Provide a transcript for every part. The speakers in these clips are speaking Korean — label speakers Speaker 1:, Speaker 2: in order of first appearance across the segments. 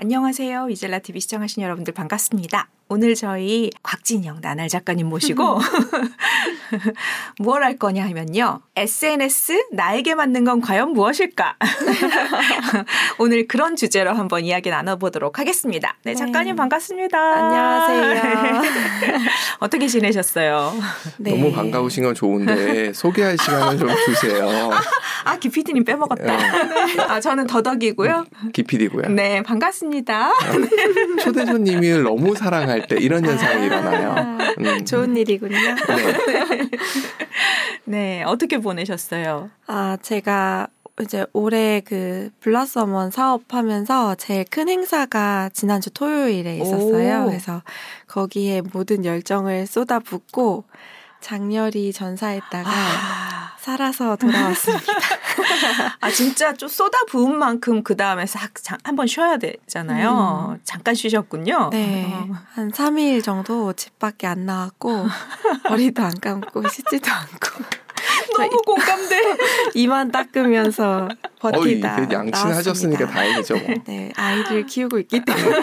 Speaker 1: 안녕하세요. 이젤라 TV 시청하신 여러분들 반갑습니다. 오늘 저희 곽진영 나날 작가님 모시고 무엇 할 거냐 하면요. SNS 나에게 맞는 건 과연 무엇일까? 오늘 그런 주제로 한번 이야기 나눠보도록 하겠습니다. 네, 작가님 반갑습니다.
Speaker 2: 안녕하세요.
Speaker 1: 어떻게 지내셨어요?
Speaker 3: 네. 너무 반가우신 건 좋은데 소개할 시간을 좀 주세요.
Speaker 1: 기피디님 빼먹었다. 저는 더덕이고요.
Speaker 3: 기피디고요.
Speaker 1: 네, 반갑습니다.
Speaker 3: 초대 손님을 너무 사랑할 때 이런 현상이 일어나요.
Speaker 2: 좋은 일이군요.
Speaker 3: 네.
Speaker 1: 네, 어떻게 보내셨어요?
Speaker 2: 제가 이제 올해 그 블라썸원 사업하면서 제일 큰 행사가 지난주 토요일에 있었어요. 그래서 거기에 모든 열정을 쏟아붓고 장렬히 전사했다가 살아서 돌아왔습니다.
Speaker 1: 진짜 좀 쏟아부은 만큼 그 다음에 싹 한번 쉬어야 되잖아요. 잠깐 쉬셨군요.
Speaker 2: 네. 한 3일 정도 집 밖에 안 나왔고 머리도 안 감고 씻지도 않고
Speaker 1: 너무 공감돼.
Speaker 2: 이만 닦으면서 버티다
Speaker 3: 양친하셨으니까 다행이죠.
Speaker 2: 네, 아이를 키우고 있기 때문에.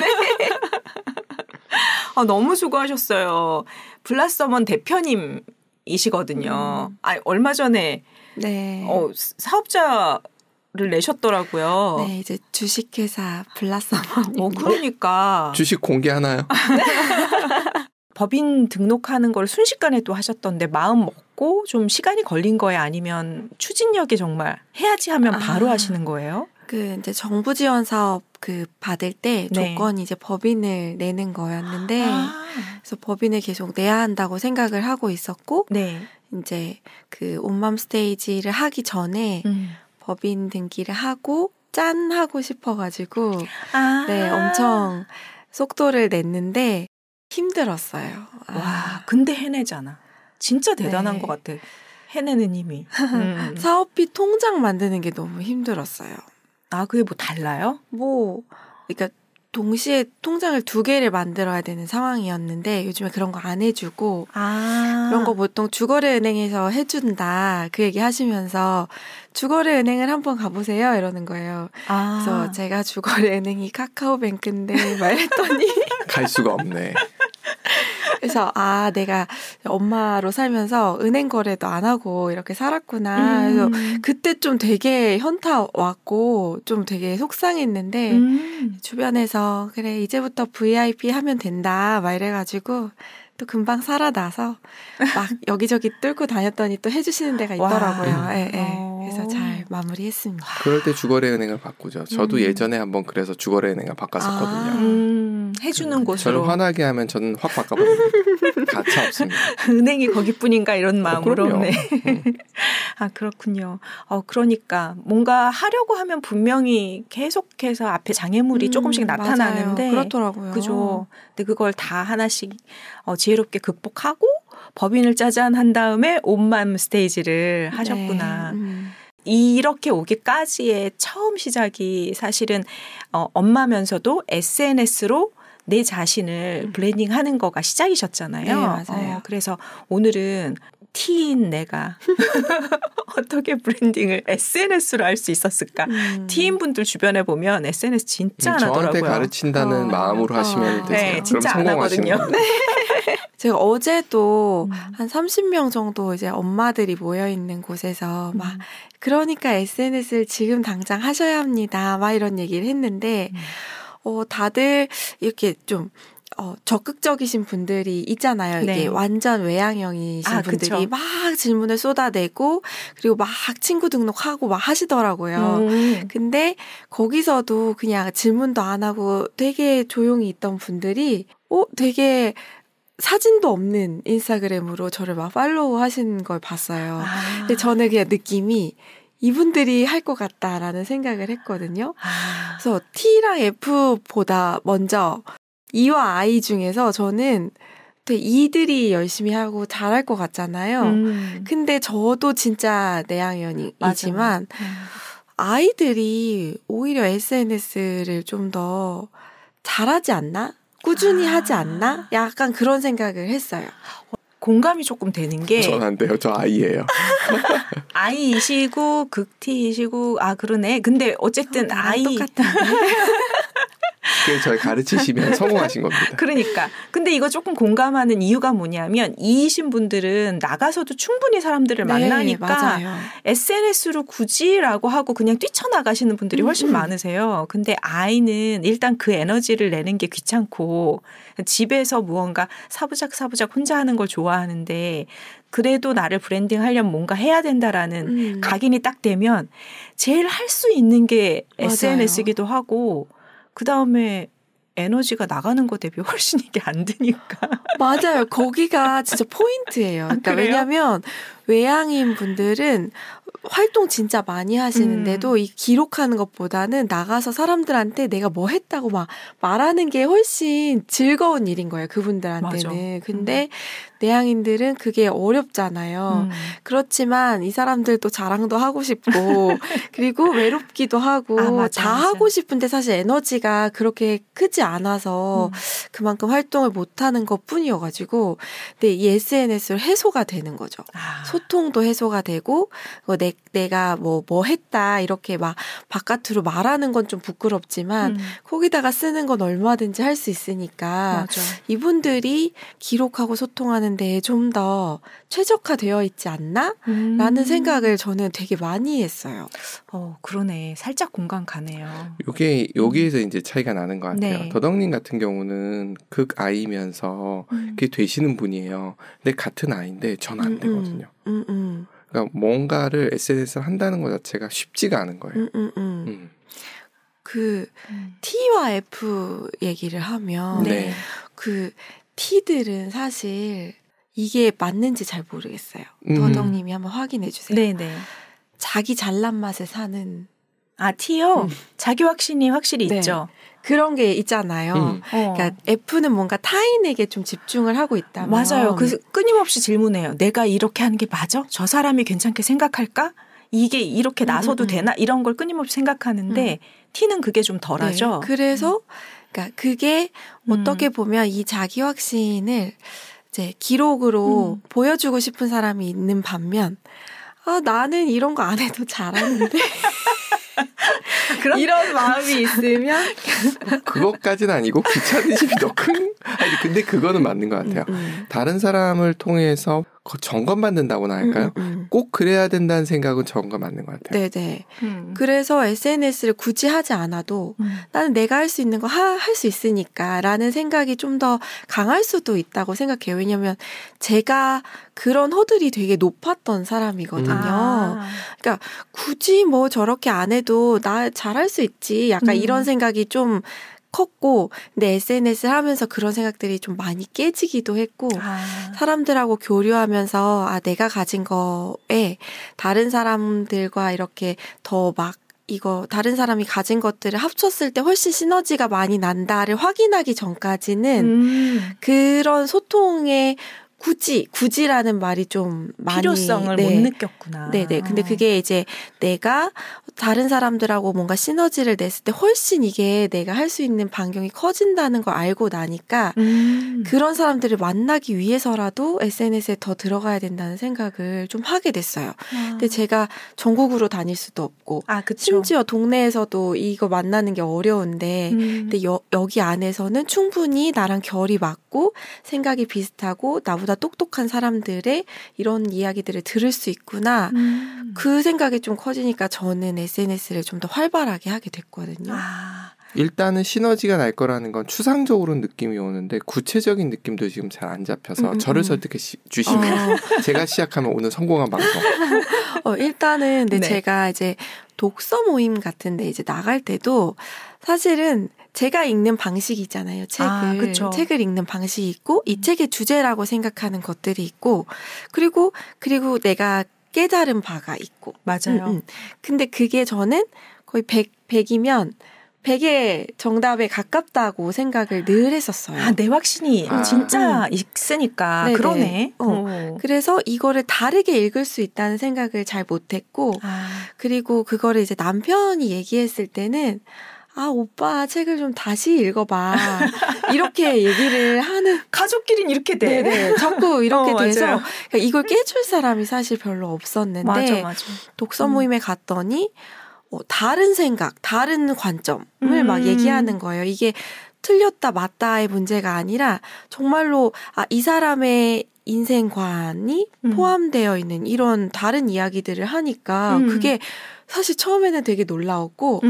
Speaker 1: 너무 수고하셨어요. 블라썸원 대표님이시거든요. 얼마 전에
Speaker 2: 네.
Speaker 1: 사업자를 내셨더라고요.
Speaker 2: 네, 이제 주식회사 블라썸원.
Speaker 1: 그러니까.
Speaker 3: 주식 공개하나요?
Speaker 1: 법인 등록하는 걸 순식간에 또 하셨던데 마음 먹고 좀 시간이 걸린 거예요? 아니면 추진력에 정말 해야지 하면 바로 하시는 거예요?
Speaker 2: 이제 정부 지원 사업 받을 때
Speaker 1: 네.
Speaker 2: 조건이 이제 법인을 내는 거였는데 그래서 법인을 계속 내야 한다고 생각을 하고 있었고
Speaker 1: 네.
Speaker 2: 이제 온맘 스테이지를 하기 전에 법인 등기를 하고 짠 하고 싶어가지고 네, 엄청 속도를 냈는데 힘들었어요.
Speaker 1: 와, 근데 해내잖아. 진짜 대단한
Speaker 2: 네.
Speaker 1: 것 같아. 해내는 힘이.
Speaker 2: 사업비 통장 만드는 게 너무 힘들었어요.
Speaker 1: 그게 뭐 달라요?
Speaker 2: 그러니까 동시에 통장을 2개를 만들어야 되는 상황이었는데 요즘에 그런 거 안 해주고 그런 거 보통 주거래은행에서 해준다 그 얘기 하시면서 주거래은행을 한번 가보세요 이러는 거예요. 그래서 제가 주거래은행이 카카오뱅크인데 말했더니
Speaker 3: 갈 수가 없네.
Speaker 2: 그래서 내가 엄마로 살면서 은행 거래도 안 하고 이렇게 살았구나. 그래서 그때 좀 되게 현타 왔고 좀 되게 속상했는데 주변에서 그래 이제부터 VIP 하면 된다 막 이래가지고 또 금방 살아나서 막 여기저기 뚫고 다녔더니 또 해주시는 데가 있더라고요. 네, 네. 그래서 잘 마무리했습니다.
Speaker 3: 그럴 때 주거래은행을 바꾸죠. 저도 예전에 한번 그래서 주거래은행을 바꿨었거든요.
Speaker 1: 해주는 곳으로.
Speaker 3: 저를 화나게 하면 저는 확 바꿔버립니다. 가차 없습니다.
Speaker 1: 은행이 거기뿐인가 이런 마음으로.
Speaker 3: 그럼요.
Speaker 1: 네. 그렇군요. 그러니까 뭔가 하려고 하면 분명히 계속해서 앞에 장애물이 조금씩 나타나는데.
Speaker 2: 맞아요. 그렇더라고요.
Speaker 1: 그죠. 근데 그걸 다 하나씩 지혜롭게 극복하고 법인을 짜잔한 다음에 온맘 스테이지를 하셨구나.
Speaker 2: 네.
Speaker 1: 이렇게 오기까지의 처음 시작이 사실은 엄마면서도 SNS로 내 자신을 브랜딩하는 거가 시작이셨잖아요.
Speaker 2: 네, 맞아요.
Speaker 1: 그래서 오늘은 T인 내가 어떻게 브랜딩을 SNS로 할 수 있었을까? T인분들 주변에 보면 SNS 진짜 안 하더라고요.
Speaker 3: 저한테 가르친다는 마음으로 하시면 되세요.
Speaker 1: 네, 진짜
Speaker 3: 그럼 성공하시는
Speaker 1: 안 하거든요.
Speaker 2: 제가 어제도 한 30명 정도 이제 엄마들이 모여있는 곳에서 막 그러니까 SNS를 지금 당장 하셔야 합니다. 막 이런 얘기를 했는데 다들 이렇게 좀 적극적이신 분들이 있잖아요.
Speaker 1: 네.
Speaker 2: 이게 완전 외향형이신 분들이
Speaker 1: 그쵸.
Speaker 2: 막 질문을 쏟아내고 그리고 막 친구 등록하고 막 하시더라고요. 근데 거기서도 그냥 질문도 안 하고 되게 조용히 있던 분들이 되게 사진도 없는 인스타그램으로 저를 막 팔로우 하시는 걸 봤어요. 근데 저는 그냥 느낌이 이분들이 할 것 같다라는 생각을 했거든요. 그래서 T랑 F보다 먼저 E와 I 중에서 저는 되게 E들이 열심히 하고 잘할 것 같잖아요. 근데 저도 진짜 내향형이지만 아이들이 오히려 SNS를 좀 더 잘하지 않나? 꾸준히 하지 않나? 약간 그런 생각을 했어요.
Speaker 1: 공감이 조금 되는 게
Speaker 3: 전 안 돼요. 저 아이예요.
Speaker 1: 아이이시고 극티이시고 그러네. 근데 어쨌든 아이
Speaker 2: 똑같은데.
Speaker 3: 그래서 저희 가르치시면 성공하신 겁니다.
Speaker 1: 그러니까. 근데 이거 조금 공감하는 이유가 뭐냐면 이이신 분들은 나가서도 충분히 사람들을
Speaker 2: 네,
Speaker 1: 만나니까
Speaker 2: 맞아요.
Speaker 1: SNS로 굳이라고 하고 그냥 뛰쳐나가시는 분들이 훨씬 많으세요. 근데 아이는 일단 그 에너지를 내는 게 귀찮고 집에서 무언가 사부작 혼자 하는 걸 좋아하는데 그래도 나를 브랜딩 하려면 뭔가 해야 된다라는 각인이 딱 되면 제일 할 수 있는 게
Speaker 2: 맞아요.
Speaker 1: SNS이기도 하고 그다음에 에너지가 나가는 거 대비 훨씬 이게 안 드니까.
Speaker 2: 맞아요. 거기가 진짜 포인트예요. 그러니까 왜냐하면 외향인 분들은 활동 진짜 많이 하시는데도 이 기록하는 것보다는 나가서 사람들한테 내가 뭐 했다고 막 말하는 게 훨씬 즐거운 일인 거예요. 그분들한테는.
Speaker 1: 맞아.
Speaker 2: 근데 내향인들은 그게 어렵잖아요. 그렇지만 이 사람들도 자랑도 하고 싶고 그리고 외롭기도 하고
Speaker 1: 맞아.
Speaker 2: 하고 싶은데 사실 에너지가 그렇게 크지 않아서 그만큼 활동을 못하는 것뿐이어가지고 근데 이 SNS로 해소가 되는 거죠. 소통도 해소가 되고 내가 뭐 했다 이렇게 막 바깥으로 말하는 건 좀 부끄럽지만 거기다가 쓰는 건 얼마든지 할 수 있으니까
Speaker 1: 맞아.
Speaker 2: 이분들이 기록하고 소통하는 데 좀 더 최적화되어 있지 않나? 라는 생각을 저는 되게 많이 했어요.
Speaker 1: 그러네. 살짝 공감 가네요.
Speaker 3: 요게 여기에서 이제 차이가 나는 것 같아요.
Speaker 1: 네.
Speaker 3: 더덕님 같은 경우는 극아이면서 그게 되시는 분이에요. 근데 같은 아이인데 전 안 되거든요. 그러니까 뭔가를 SNS를 한다는 것 자체가 쉽지가 않은 거예요.
Speaker 2: 그 T와 F 얘기를 하면
Speaker 1: 네.
Speaker 2: 그 T들은 사실 이게 맞는지 잘 모르겠어요. 더덕님이 한번 확인해 주세요.
Speaker 1: 네네.
Speaker 2: 자기 잘난 맛에 사는
Speaker 1: T요? 자기 확신이 확실히
Speaker 2: 네.
Speaker 1: 있죠.
Speaker 2: 그런 게 있잖아요. 그러니까 F는 뭔가 타인에게 좀 집중을 하고 있다면
Speaker 1: 맞아요. 끊임없이 질문해요. 내가 이렇게 하는 게 맞아? 저 사람이 괜찮게 생각할까? 이게 이렇게 나서도 되나? 이런 걸 끊임없이 생각하는데 T는 그게 좀 덜하죠.
Speaker 2: 네. 그래서 그러니까 그게 어떻게 보면 이 자기 확신을 이제 기록으로 보여주고 싶은 사람이 있는 반면 나는 이런 거 안 해도 잘하는데 이런 마음이 있으면
Speaker 3: 그것까지는 아니고 귀차니즘이 더 큰. 아니 근데 그거는 맞는 것 같아요. 다른 사람을 통해서 점검받는다고나 할까요? 꼭 그래야 된다는 생각은 저건 맞는 것 같아요.
Speaker 2: 네네. 그래서 SNS를 굳이 하지 않아도 나는 내가 할 수 있는 거 할 수 있으니까 라는 생각이 좀 더 강할 수도 있다고 생각해요. 왜냐하면 제가 그런 허들이 되게 높았던 사람이거든요. 그러니까 굳이 뭐 저렇게 안 해도 나 잘할 수 있지. 약간 이런 생각이 좀 컸고 근데 SNS를 하면서 그런 생각들이 좀 많이 깨지기도 했고 사람들하고 교류하면서 내가 가진 거에 다른 사람들과 이렇게 더 막 다른 사람이 가진 것들을 합쳤을 때 훨씬 시너지가 많이 난다를 확인하기 전까지는 그런 소통의 굳이라는 말이 좀 많이
Speaker 1: 필요성을 못 느꼈구나.
Speaker 2: 네네. 근데 그게 이제 내가 다른 사람들하고 뭔가 시너지를 냈을 때 훨씬 이게 내가 할 수 있는 반경이 커진다는 걸 알고 나니까 그런 사람들을 만나기 위해서라도 SNS에 더 들어가야 된다는 생각을 좀 하게 됐어요. 근데 제가 전국으로 다닐 수도 없고 심지어 동네에서도 이거 만나는 게 어려운데 근데 여기 안에서는 충분히 나랑 결이 맞고 생각이 비슷하고 나보다 똑똑한 사람들의 이런 이야기들을 들을 수 있구나. 그 생각이 좀 커지니까 저는 SNS를 좀 더 활발하게 하게 됐거든요.
Speaker 3: 일단은 시너지가 날 거라는 건 추상적으로는 느낌이 오는데 구체적인 느낌도 지금 잘 안 잡혀서 저를 설득해 주시면 제가 시작하면 오늘 성공한 방송.
Speaker 2: 일단은 근데 제가 이제 독서 모임 같은데 이제 나갈 때도 사실은 제가 읽는 방식이 있잖아요. 책을 읽는 방식이 있고 이 책의 주제라고 생각하는 것들이 있고 그리고 내가 깨달은 바가 있고
Speaker 1: 맞아요.
Speaker 2: 근데 그게 저는 거의 100이면 100의 정답에 가깝다고 생각을 늘 했었어요.
Speaker 1: 내 확신이 진짜 있으니까
Speaker 2: 네네.
Speaker 1: 그러네.
Speaker 2: 그래서 이거를 다르게 읽을 수 있다는 생각을 잘 못했고 그리고 그거를 이제 남편이 얘기했을 때는 오빠 책을 좀 다시 읽어봐. 이렇게 얘기를 하는.
Speaker 1: 가족끼리는 이렇게 돼.
Speaker 2: 네네. 자꾸 이렇게 돼서
Speaker 1: 맞아요.
Speaker 2: 그러니까 이걸 깨줄 사람이 사실 별로 없었는데
Speaker 1: 맞아.
Speaker 2: 독서 모임에 갔더니 다른 생각, 다른 관점을 막 얘기하는 거예요. 이게 틀렸다 맞다의 문제가 아니라 정말로 이 사람의 인생관이 포함되어 있는 이런 다른 이야기들을 하니까 그게 사실 처음에는 되게 놀라웠고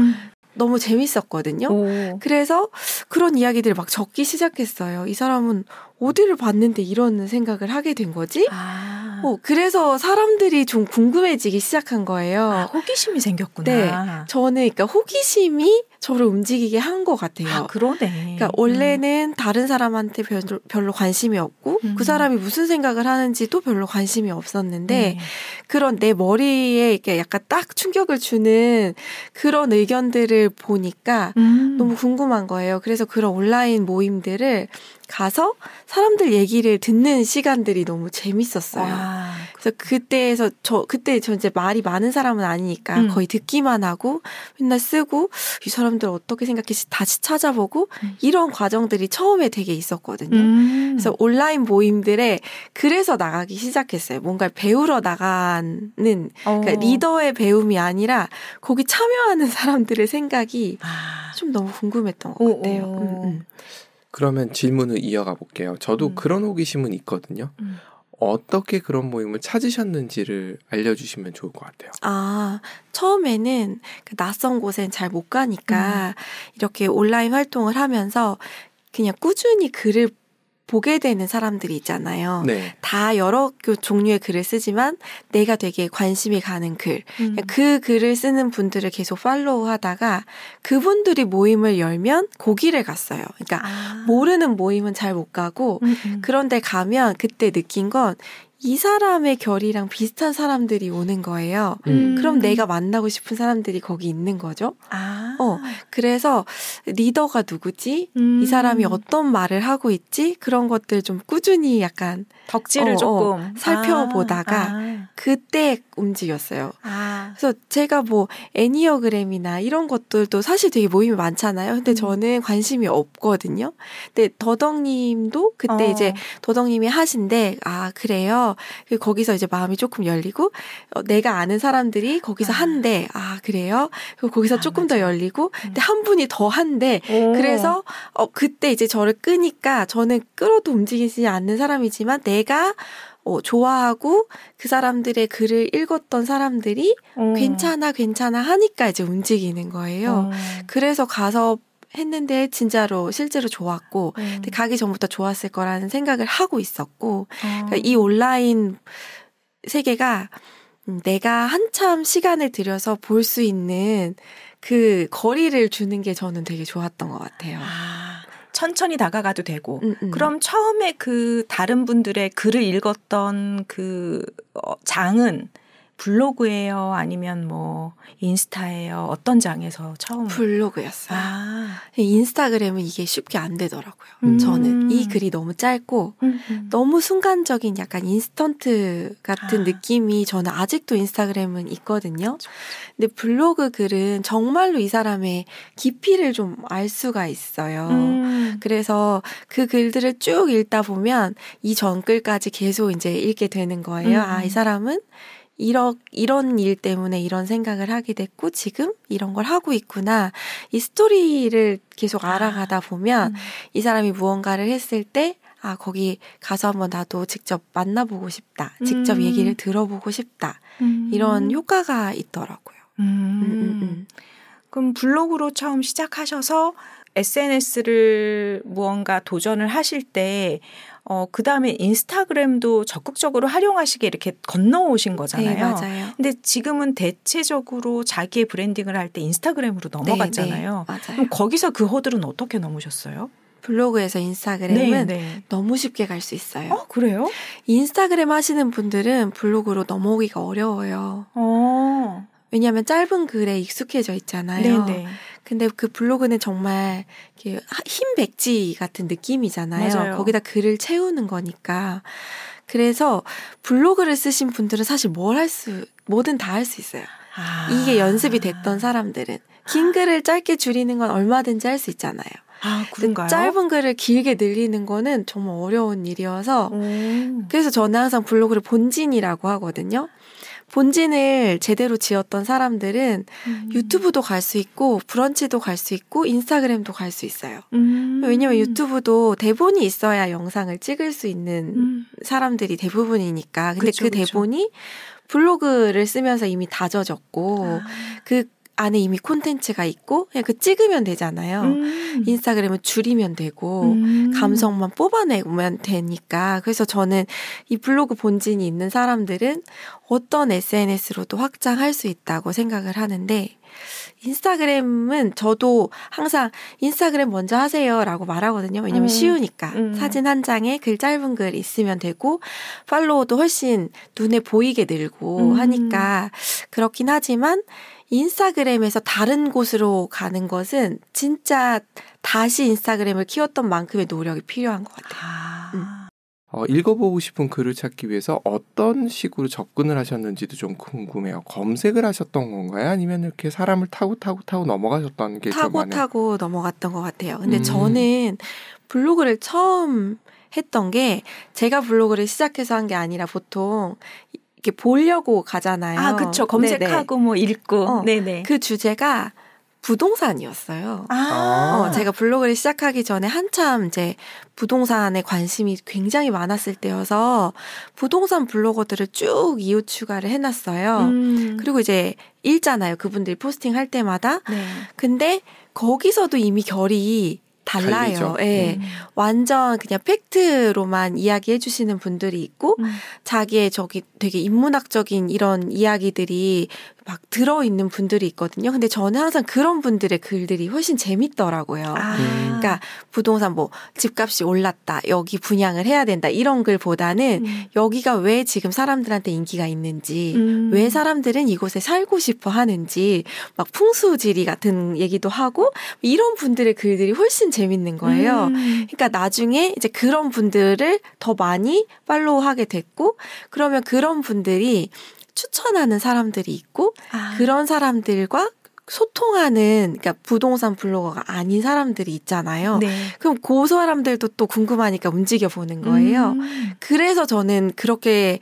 Speaker 2: 너무 재밌었거든요. 오. 그래서 그런 이야기들을 막 적기 시작했어요. 이 사람은 어디를 봤는데 이런 생각을 하게 된 거지? 그래서 사람들이 좀 궁금해지기 시작한 거예요.
Speaker 1: 호기심이 생겼구나.
Speaker 2: 네. 저는 그러니까 호기심이 저를 움직이게 한 것 같아요.
Speaker 1: 그러네.
Speaker 2: 그러니까 원래는 다른 사람한테 별로 관심이 없고 그 사람이 무슨 생각을 하는지도 별로 관심이 없었는데 그런 내 머리에 이렇게 약간 딱 충격을 주는 그런 의견들을 보니까 너무 궁금한 거예요. 그래서 그런 온라인 모임들을 가서 사람들 얘기를 듣는 시간들이 너무 재밌었어요. 와. 그래서 그때 저 이제 말이 많은 사람은 아니니까 거의 듣기만 하고 맨날 쓰고 이 사람들 어떻게 생각했지 다시 찾아보고 이런 과정들이 처음에 되게 있었거든요. 그래서 온라인 모임들에 그래서 나가기 시작했어요. 뭔가를 배우러 나가는 그러니까 리더의 배움이 아니라 거기 참여하는 사람들의 생각이 좀 너무 궁금했던 것 같아요.
Speaker 3: 그러면 질문을 이어가 볼게요. 저도 그런 호기심은 있거든요. 어떻게 그런 모임을 찾으셨는지를 알려주시면 좋을 것 같아요.
Speaker 2: 처음에는 낯선 곳엔 잘 못 가니까 이렇게 온라인 활동을 하면서 그냥 꾸준히 글을 보게 되는 사람들이 있잖아요. 네. 다 여러 종류의 글을 쓰지만 내가 되게 관심이 가는 글. 그 글을 쓰는 분들을 계속 팔로우 하다가 그분들이 모임을 열면 거기를 갔어요. 그러니까 모르는 모임은 잘 못 가고 그런데 가면 그때 느낀 건 이 사람의 결이랑 비슷한 사람들이 오는 거예요. 그럼 내가 만나고 싶은 사람들이 거기 있는 거죠. 그래서 리더가 누구지? 이 사람이 어떤 말을 하고 있지? 그런 것들 좀 꾸준히 약간
Speaker 1: 덕질을 조금
Speaker 2: 살펴보다가 그때 움직였어요. 그래서 제가 뭐 애니어그램이나 이런 것들도 사실 되게 모임이 많잖아요. 근데 저는 관심이 없거든요. 근데 더덕님도 그때 이제 더덕님이 하신데 그래요. 거기서 이제 마음이 조금 열리고 내가 아는 사람들이 거기서 한대. 그래요. 그리고 거기서 조금 더 열리고 근데 한 분이 더 한대. 그래서 그때 이제 저를 끄니까 저는 끌어도 움직이지 않는 사람이지만 내가 좋아하고 그 사람들의 글을 읽었던 사람들이 괜찮아 하니까 이제 움직이는 거예요. 그래서 가서 했는데 진짜로 실제로 좋았고 근데 가기 전부터 좋았을 거라는 생각을 하고 있었고 그러니까 이 온라인 세계가 내가 한참 시간을 들여서 볼 수 있는 그 거리를 주는 게 저는 되게 좋았던 것 같아요.
Speaker 1: 천천히 다가가도 되고 그럼 처음에 그 다른 분들의 글을 읽었던 그 장은 블로그예요? 아니면 뭐 인스타예요? 어떤 장에서 처음?
Speaker 2: 블로그였어요. 인스타그램은 이게 쉽게 안 되더라고요. 저는 이 글이 너무 짧고 너무 순간적인 약간 인스턴트 같은 느낌이 저는 아직도 인스타그램은 있거든요. 근데 블로그 글은 정말로 이 사람의 깊이를 좀 알 수가 있어요. 그래서 그 글들을 쭉 읽다 보면 이 전 글까지 계속 이제 읽게 되는 거예요. 이 사람은 이런 일 때문에 이런 생각을 하게 됐고 지금 이런 걸 하고 있구나. 이 스토리를 계속 알아가다 보면 이 사람이 무언가를 했을 때 거기 가서 한번 나도 직접 만나보고 싶다. 직접 얘기를 들어보고 싶다. 이런 효과가 있더라고요.
Speaker 1: 그럼 블로그로 처음 시작하셔서 SNS를 무언가 도전을 하실 때 그 다음에 인스타그램도 적극적으로 활용하시게 이렇게 건너오신 거잖아요.
Speaker 2: 네, 맞아요.
Speaker 1: 근데 지금은 대체적으로 자기의 브랜딩을 할 때 인스타그램으로 넘어갔잖아요.
Speaker 2: 네, 맞아요.
Speaker 1: 그럼 거기서 그 허들은 어떻게 넘으셨어요?
Speaker 2: 블로그에서 인스타그램은 너무 쉽게 갈 수 있어요.
Speaker 1: 그래요?
Speaker 2: 인스타그램 하시는 분들은 블로그로 넘어오기가 어려워요. 왜냐하면 짧은 글에 익숙해져 있잖아요. 네네. 근데 그 블로그는 정말 흰 백지 같은 느낌이잖아요. 맞아요. 거기다 글을 채우는 거니까. 그래서 블로그를 쓰신 분들은 사실 뭐든 다 할 수 있어요. 이게 연습이 됐던 사람들은. 긴 글을 짧게 줄이는 건 얼마든지 할 수 있잖아요.
Speaker 1: 그런가요?
Speaker 2: 짧은 글을 길게 늘리는 거는 정말 어려운 일이어서 그래서 저는 항상 블로그를 본진이라고 하거든요. 본진을 제대로 지었던 사람들은 유튜브도 갈 수 있고 브런치도 갈 수 있고 인스타그램도 갈 수 있어요. 왜냐면 유튜브도 대본이 있어야 영상을 찍을 수 있는 사람들이 대부분이니까. 근데
Speaker 1: 그쵸,
Speaker 2: 그 대본이 블로그를 쓰면서 이미 다져졌고 그 안에 이미 콘텐츠가 있고 그냥 그 찍으면 되잖아요. 인스타그램은 줄이면 되고 감성만 뽑아내면 되니까. 그래서 저는 이 블로그 본진이 있는 사람들은 어떤 SNS로도 확장할 수 있다고 생각을 하는데 인스타그램은 저도 항상 인스타그램 먼저 하세요라고 말하거든요. 왜냐면 쉬우니까. 사진 한 장에 글 짧은 글 있으면 되고 팔로워도 훨씬 눈에 보이게 늘고 하니까 그렇긴 하지만 인스타그램에서 다른 곳으로 가는 것은 진짜 다시 인스타그램을 키웠던 만큼의 노력이 필요한 것 같아요.
Speaker 3: 읽어보고 싶은 글을 찾기 위해서 어떤 식으로 접근을 하셨는지도 좀 궁금해요. 검색을 하셨던 건가요? 아니면 이렇게 사람을 타고 넘어가셨던 게 좀 많아요?
Speaker 2: 타고 넘어갔던 것 같아요. 근데 저는 블로그를 처음 했던 게 제가 블로그를 시작해서 한 게 아니라 보통 이렇게 보려고 가잖아요.
Speaker 1: 아, 그렇죠. 검색하고 네네. 뭐 읽고. 네네.
Speaker 2: 그 주제가 부동산이었어요.
Speaker 1: 아.
Speaker 2: 제가 블로그를 시작하기 전에 한참 이제 부동산에 관심이 굉장히 많았을 때여서 부동산 블로거들을 쭉 이웃 추가를 해놨어요. 그리고 이제 읽잖아요. 그분들이 포스팅할 때마다.
Speaker 1: 네.
Speaker 2: 근데 거기서도 이미 결이 달라요. 예. 완전 그냥 팩트로만 이야기해 주시는 분들이 있고 자기의 저기 되게 인문학적인 이런 이야기들이 막 들어있는 분들이 있거든요. 근데 저는 항상 그런 분들의 글들이 훨씬 재밌더라고요. 그러니까 부동산 뭐 집값이 올랐다. 여기 분양을 해야 된다. 이런 글보다는 여기가 왜 지금 사람들한테 인기가 있는지 왜 사람들은 이곳에 살고 싶어 하는지 막 풍수지리 같은 얘기도 하고 이런 분들의 글들이 훨씬 재밌는 거예요. 그러니까 나중에 이제 그런 분들을 더 많이 팔로우하게 됐고 그러면 그런 분들이 추천하는 사람들이 있고 그런 사람들과 소통하는 그러니까 부동산 블로거가 아닌 사람들이 있잖아요.
Speaker 1: 네.
Speaker 2: 그럼 그 사람들도 또 궁금하니까 움직여 보는 거예요. 그래서 저는 그렇게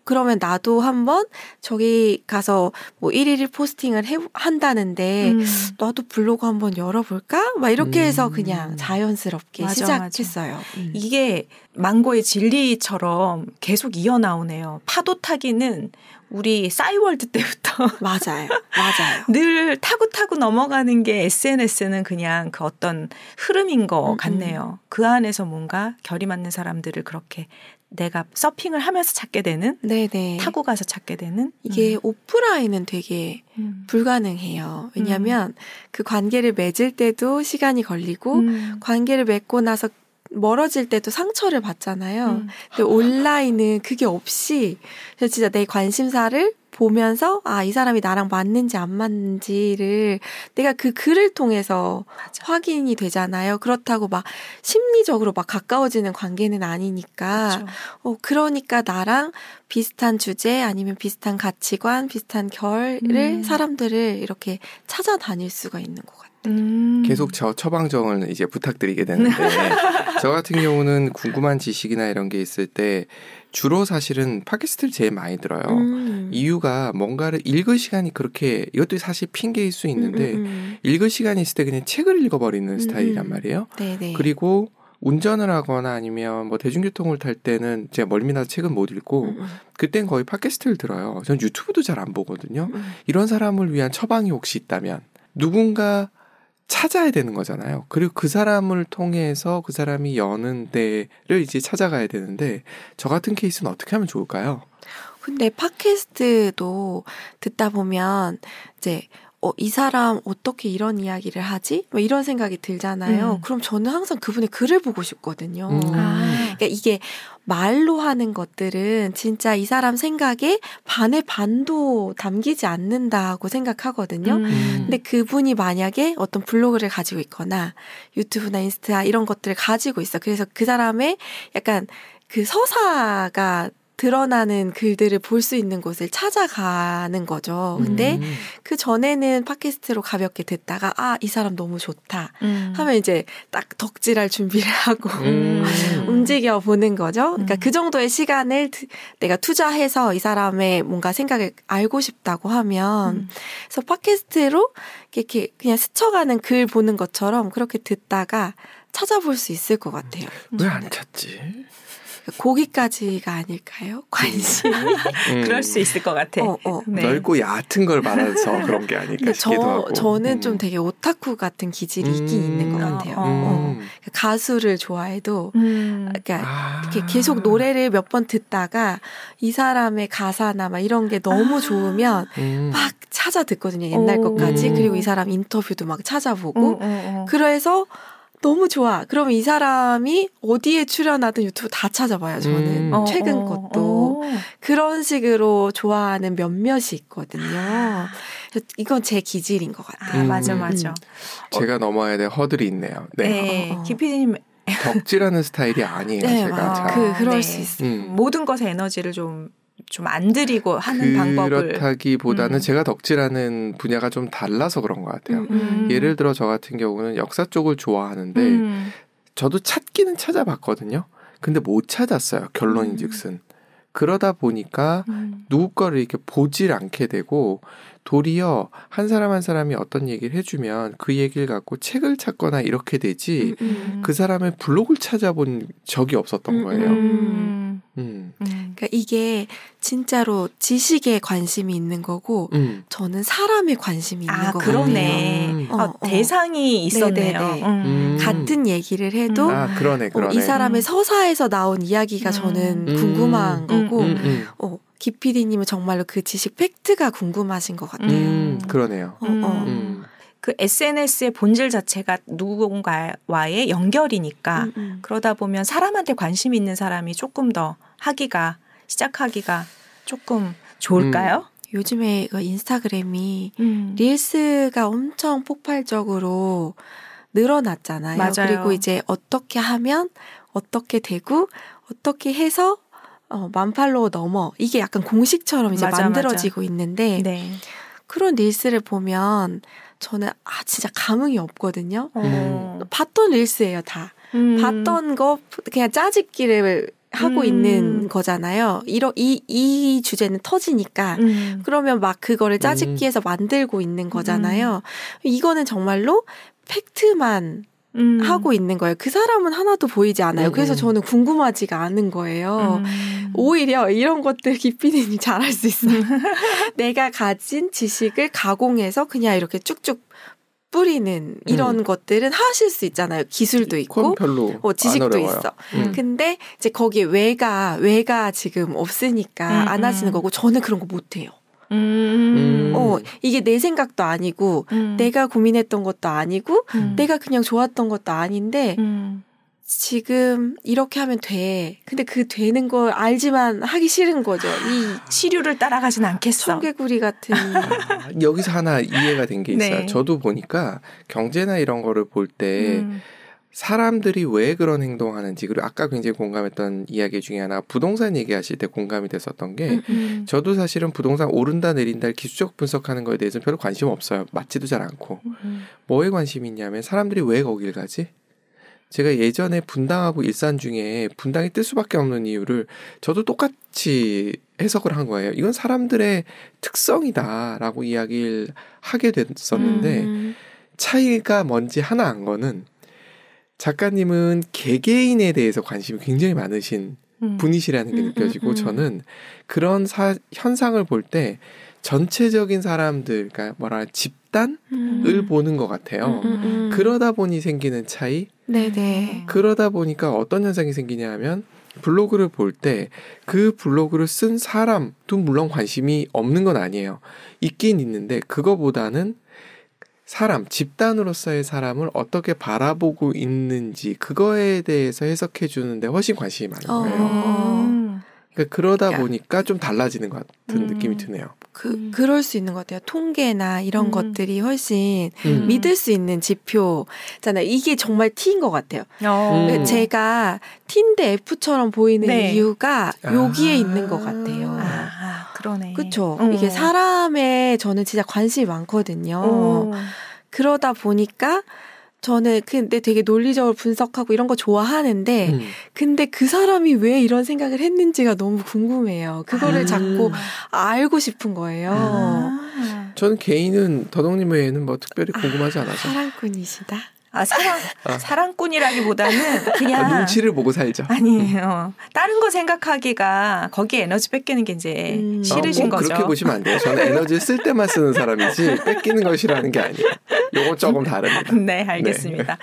Speaker 2: 그러면 나도 한번 저기 가서 뭐 1일 포스팅을 한다는데 나도 블로그 한번 열어볼까? 막 이렇게 해서 그냥 자연스럽게 시작했어요.
Speaker 1: 이게 망고의 진리처럼 계속 이어나오네요. 파도 타기는 우리 싸이월드 때부터
Speaker 2: 맞아요.
Speaker 1: 늘 타고 넘어가는 게 SNS는 그냥 그 어떤 흐름인 것 같네요. 그 안에서 뭔가 결이 맞는 사람들을 그렇게 내가 서핑을 하면서 찾게 되는
Speaker 2: 네네.
Speaker 1: 타고 가서 찾게 되는
Speaker 2: 이게 오프라인은 되게 불가능해요. 왜냐하면 그 관계를 맺을 때도 시간이 걸리고 관계를 맺고 나서 멀어질 때도 상처를 받잖아요. 근데 온라인은 그게 없이 진짜 내 관심사를 보면서 이 사람이 나랑 맞는지 안 맞는지를 내가 그 글을 통해서 확인이 되잖아요. 그렇다고 막 심리적으로 막 가까워지는 관계는 아니니까. 그러니까 나랑 비슷한 주제 아니면 비슷한 가치관, 비슷한 결을 사람들을 이렇게 찾아다닐 수가 있는 것 같아요.
Speaker 3: 계속 저 처방전을 이제 부탁드리게 되는데 저 같은 경우는 궁금한 지식이나 이런 게 있을 때 주로 사실은 팟캐스트를 제일 많이 들어요. 이유가 뭔가를 읽을 시간이 그렇게 이것도 사실 핑계일 수 있는데 읽을 시간이 있을 때 그냥 책을 읽어버리는 스타일이란 말이에요.
Speaker 2: 네네.
Speaker 3: 그리고 운전을 하거나 아니면 뭐 대중교통을 탈 때는 제가 멀미나서 책은 못 읽고 그땐 거의 팟캐스트를 들어요. 전 유튜브도 잘 안 보거든요. 이런 사람을 위한 처방이 혹시 있다면 누군가 찾아야 되는 거잖아요. 그리고 그 사람을 통해서 그 사람이 여는 데를 이제 찾아가야 되는데 저 같은 케이스는 어떻게 하면 좋을까요?
Speaker 2: 근데 팟캐스트도 듣다 보면 이제 이 사람 어떻게 이런 이야기를 하지? 뭐 이런 생각이 들잖아요. 그럼 저는 항상 그분의 글을 보고 싶거든요. 그러니까 이게 말로 하는 것들은 진짜 이 사람 생각에 반의 반도 담기지 않는다고 생각하거든요. 근데 그분이 만약에 어떤 블로그를 가지고 있거나 유튜브나 인스타 이런 것들을 가지고 있어. 그래서 그 사람의 약간 그 서사가 드러나는 글들을 볼 수 있는 곳을 찾아가는 거죠. 근데 그 전에는 팟캐스트로 가볍게 듣다가 이 사람 너무 좋다 하면 이제 딱 덕질할 준비를 하고 움직여 보는 거죠. 그러니까 그 정도의 시간을 내가 투자해서 이 사람의 뭔가 생각을 알고 싶다고 하면 그래서 팟캐스트로 이렇게 그냥 스쳐가는 글 보는 것처럼 그렇게 듣다가 찾아볼 수 있을 것 같아요.
Speaker 3: 왜 안 찾지?
Speaker 2: 거기까지가 아닐까요? 관심이.
Speaker 1: 그럴 수 있을 것 같아.
Speaker 3: 네. 넓고 옅은 걸 말해서 그런 게 아닐까 싶기도 하고.
Speaker 2: 저는 좀 되게 오타쿠 같은 기질이 있긴 있는 것 같아요. 가수를 좋아해도 그러니까 이렇게 계속 노래를 몇 번 듣다가 이 사람의 가사나 막 이런 게 너무 좋으면 막 찾아 듣거든요. 옛날 것까지. 그리고 이 사람 인터뷰도 막 찾아보고. 그래서 너무 좋아. 그럼 이 사람이 어디에 출연하든 유튜브 다 찾아봐요, 저는. 최근 것도. 그런 식으로 좋아하는 몇몇이 있거든요. 이건 제 기질인 것 같아요.
Speaker 1: 맞아.
Speaker 3: 제가 넘어야 될 허들이 있네요. 네.
Speaker 1: 기피디님.
Speaker 3: 덕질하는 스타일이 아니에요,
Speaker 2: 네,
Speaker 3: 제가.
Speaker 2: 그럴 수 있어요.
Speaker 1: 모든 것에 에너지를 좀 안 들이고 하는 방법을.
Speaker 3: 그렇다기보다는 제가 덕질하는 분야가 좀 달라서 그런 것 같아요. 예를 들어 저 같은 경우는 역사 쪽을 좋아하는데 저도 찾기는 찾아봤거든요. 근데 못 찾았어요. 결론인즉슨. 그러다 보니까 누구 거를 이렇게 보질 않게 되고 도리어 한 사람 한 사람이 어떤 얘기를 해주면 그 얘기를 갖고 책을 찾거나 이렇게 되지 그 사람의 블로그를 찾아본 적이 없었던 거예요.
Speaker 2: 그러니까 이게 진짜로 지식에 관심이 있는 거고 저는 사람에 관심이 있는 거 같아요.
Speaker 1: 그러네. 대상이 있었네요.
Speaker 2: 같은 얘기를 해도
Speaker 3: 그러네.
Speaker 2: 이 사람의 서사에서 나온 이야기가 저는 궁금한 거고 기피디님은 정말로 그 지식 팩트가 궁금하신 것 같아요.
Speaker 3: 그러네요.
Speaker 1: 그 SNS의 본질 자체가 누군가와의 연결이니까 그러다 보면 사람한테 관심 있는 사람이 조금 더 시작하기가 조금 좋을까요?
Speaker 2: 요즘에 인스타그램이 릴스가 엄청 폭발적으로 늘어났잖아요.
Speaker 1: 맞아요.
Speaker 2: 그리고 이제 어떻게 하면 어떻게 되고 어떻게 해서 10,000팔로워 넘어 이게 약간 공식처럼 이제 만들어지고 있는데 그런 릴스를 보면 저는 진짜 감흥이 없거든요. 봤던 릴스예요, 다. 봤던 거 그냥 짜집기를 하고 있는 거잖아요. 이 주제는 터지니까. 그러면 막 그거를 짜집기해서 만들고 있는 거잖아요. 이거는 정말로 팩트만 하고 있는 거예요. 그 사람은 하나도 보이지 않아요. 그래서 저는 궁금하지가 않은 거예요. 오히려 이런 것들 기피디님 잘할 수 있어요. 내가 가진 지식을 가공해서 그냥 이렇게 쭉쭉 뿌리는 이런 것들은 하실 수 있잖아요. 기술도 있고
Speaker 3: 별로
Speaker 2: 지식도 있어. 근데 이제 거기에 외가 지금 없으니까 안 하시는 거고 저는 그런 거 못해요. 이게 내 생각도 아니고 내가 고민했던 것도 아니고 내가 그냥 좋았던 것도 아닌데 지금 이렇게 하면 돼. 근데 그 되는 걸 알지만 하기 싫은 거죠. 이
Speaker 1: 시류를 따라가진 않겠어.
Speaker 2: 청개구리 같은.
Speaker 3: 여기서 하나 이해가 된 게 있어요. 저도 보니까 경제나 이런 거를 볼 때 사람들이 왜 그런 행동하는지 그리고 아까 굉장히 공감했던 이야기 중에 하나 부동산 얘기하실 때 공감이 됐었던 게 저도 사실은 부동산 오른다 내린다를 기술적 분석하는 거에 대해서는 별로 관심 없어요. 맞지도 잘 않고. 뭐에 관심이 있냐면 사람들이 왜 거길 가지? 제가 예전에 분당하고 일산 중에 분당이 뜰 수밖에 없는 이유를 저도 똑같이 해석을 한 거예요. 이건 사람들의 특성이다라고 이야기를 하게 됐었는데 차이가 뭔지 하나 안 거는 작가님은 개개인에 대해서 관심이 굉장히 많으신 분이시라는 게 느껴지고 저는 그런 현상을 볼 때 전체적인 사람들, 그러니까 뭐라 집단을 보는 것 같아요. 그러다 보니 생기는 차이.
Speaker 2: 네네.
Speaker 3: 그러다 보니까 어떤 현상이 생기냐 하면 블로그를 볼 때 그 블로그를 쓴 사람도 물론 관심이 없는 건 아니에요. 있긴 있는데 그거보다는 사람, 집단으로서의 사람을 어떻게 바라보고 있는지 그거에 대해서 해석해 주는데 훨씬 관심이 많은 거예요. 그러니까 그러다 보니까 좀 달라지는 것 같은 느낌이 드네요.
Speaker 2: 그럴 수 있는 것 같아요. 통계나 이런 것들이 훨씬 믿을 수 있는 지표잖아요. 이게 정말 T인 것 같아요. 제가 T인데 F처럼 보이는
Speaker 1: 네.
Speaker 2: 이유가 여기에 있는 것 같아요.
Speaker 1: 그러네.
Speaker 2: 그렇죠. 이게 사람에 저는 진짜 관심이 많거든요. 그러다 보니까 저는 근데 되게 논리적으로 분석하고 이런 거 좋아하는데 근데 그 사람이 왜 이런 생각을 했는지가 너무 궁금해요. 그거를 자꾸 알고 싶은 거예요.
Speaker 3: 저는 개인은 더덕님 외에는 뭐 특별히 궁금하지 않아서.
Speaker 2: 사랑꾼이시다.
Speaker 1: 사랑꾼이라기보다는 그냥
Speaker 3: 눈치를 보고 살죠.
Speaker 1: 아니에요. 다른 거 생각하기가 거기에 에너지 뺏기는 게 이제 싫으신 거죠.
Speaker 3: 그렇게 보시면 안 돼요. 저는 에너지를 쓸 때만 쓰는 사람이지 뺏기는 걸 싫어하는 게 아니에요. 요건 조금 다릅니다.
Speaker 1: 네, 알겠습니다.